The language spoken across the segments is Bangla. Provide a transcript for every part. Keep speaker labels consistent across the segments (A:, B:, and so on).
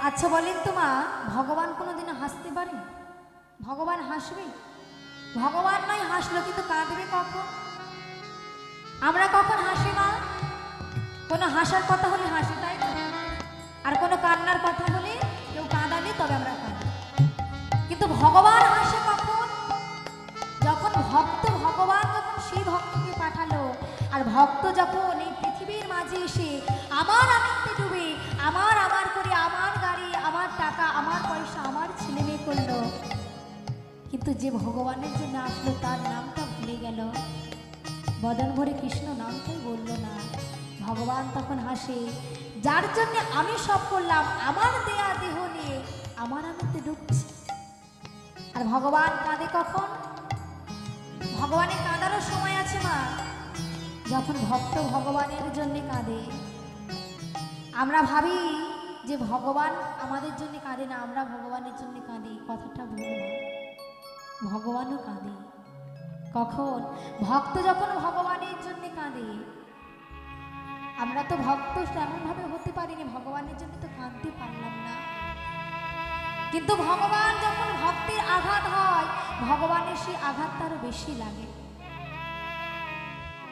A: আচ্ছা বলেন তো মা, ভগবান কোনোদিনও হাসতে পারে? ভগবান হাসবে? ভগবান নয় হাসলো, কিন্তু কাঁদবে কখন? আমরা কখন হাসি মা? কোনো হাসার কথা হলে হাসি, তাই না? আর কোনো কান্নার কথা হলে, কেউ কাঁদালে তবে আমরা কাঁদি। কিন্তু ভগবান হাসে কখন? যখন ভক্ত, ভগবান যখন সেই ভক্তকে পাঠালো, আর ভক্ত যখন এই পৃথিবীর মাঝে এসে আমার আনন্দে ডুবে আমার আমার করে আমার গাড়ি, আমার টাকা, আমার পয়সা, আমার ছেলে মেয়ে করলো, কিন্তু যে ভগবানের জন্য আসলো তার নামটা ভুলে গেল, বদন ভরে কৃষ্ণ নামটাই বলল না। ভগবান তখন হাসে, যার জন্য আমি সব করলাম, আমার দেয়া দেহ নিয়ে আমার আনন্দে ডুবছি। আর ভগবান কাঁদে কখন? ভগবানের কাঁদারও সময় আছে মা, যখন ভক্ত ভগবানের জন্য কাঁদে। আমরা ভাবি যে ভগবান আমাদের জন্য কাঁদে না, আমরা ভগবানের জন্য কাঁদি। কথাটা ভুল না, ভগবানও কাঁদে। কখন? ভক্ত যখন ভগবানের জন্য কাঁদে। আমরা তো ভক্ত তেমনভাবে হতে পারিনি, ভগবানের জন্য তো কাঁদতে পারলাম না। কিন্তু ভগবান যখন ভক্তের আঘাত হয়, ভগবানের সেই আঘাতটা আরো বেশি লাগে।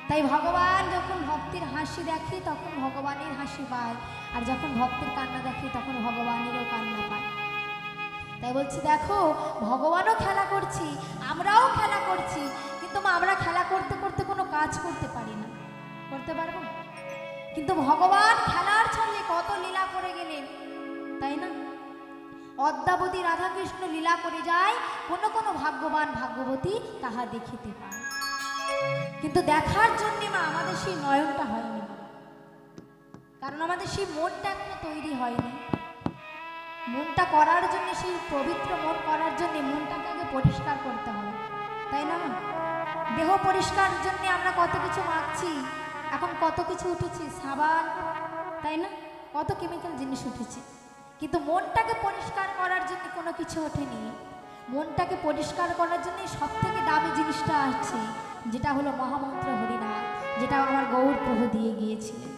A: তাই ভগবান যখন ভক্তের হাসি দেখে তখন ভগবানের হাসি পায়, আর যখন ভক্তের কান্না দেখে তখন ভগবানেরও কান্না পায়। তাই বলছি দেখো, ভগবানও খেলা করছি, আমরাও খেলা করছি, কিন্তু আমরা খেলা করতে করতে কোনো কাজ করতে পারি না। করতে পারবো? কিন্তু ভগবান খেলার ছলে কত লীলা করে গেলেন, তাই না? অদ্যাবধি রাধাকৃষ্ণ লীলা করে যায়, কোনো কোনো ভাগ্যবান ভাগ্যবতী তাহা দেখিতে পায়। কিন্তু দেখার জন্য মা আমাদের সেই নয়নটা হয়নি, কারণ আমাদের সেই মনটা এখনো তৈরি হয়নি। মনটা করার জন্য, সেই পবিত্র মন করার জন্য মনটাকে আগে পরিষ্কার করতে হবে, তাই না? দেহ পরিষ্কারের জন্য আমরা কত কিছু মাখছি, এখন কত কিছু উঠেছে, সাবান, তাই না? কত কেমিক্যাল জিনিস উঠেছে, কিন্তু মনটাকে পরিষ্কার করার জন্য কোনো কিছু ওঠেনি। মনটাকে পরিষ্কার করার জন্য সব থেকে দামি জিনিসটা আছে, যেটা হলো মহামন্ত্র হরিনাম, যেটা আমার গৌর প্রভু দিয়ে গিয়েছিলেন।